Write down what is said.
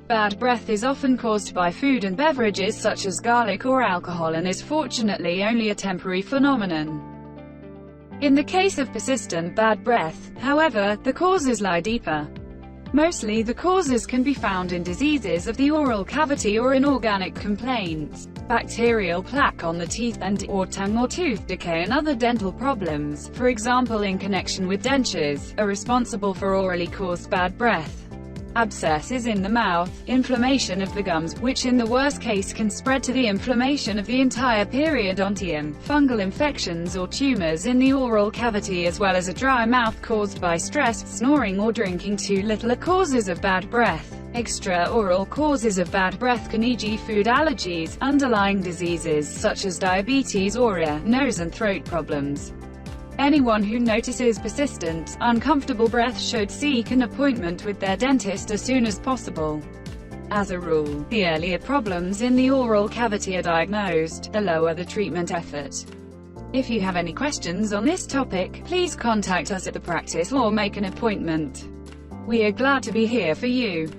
Bad breath is often caused by food and beverages such as garlic or alcohol and is fortunately only a temporary phenomenon. In the case of persistent bad breath, however, the causes lie deeper. Mostly the causes can be found in diseases of the oral cavity or in organic complaints. Bacterial plaque on the teeth and/or tongue or tooth decay and other dental problems, for example in connection with dentures, are responsible for orally caused bad breath. Abscesses in the mouth, inflammation of the gums, which in the worst case can spread to the inflammation of the entire periodontium, fungal infections or tumors in the oral cavity as well as a dry mouth caused by stress, snoring or drinking too little are causes of bad breath. Extra-oral causes of bad breath can e.g. food allergies, underlying diseases such as diabetes or ear, nose and throat problems. Anyone who notices persistent, uncomfortable breath should seek an appointment with their dentist as soon as possible. As a rule, the earlier problems in the oral cavity are diagnosed, the lower the treatment effort. If you have any questions on this topic, please contact us at the practice or make an appointment. We are glad to be here for you.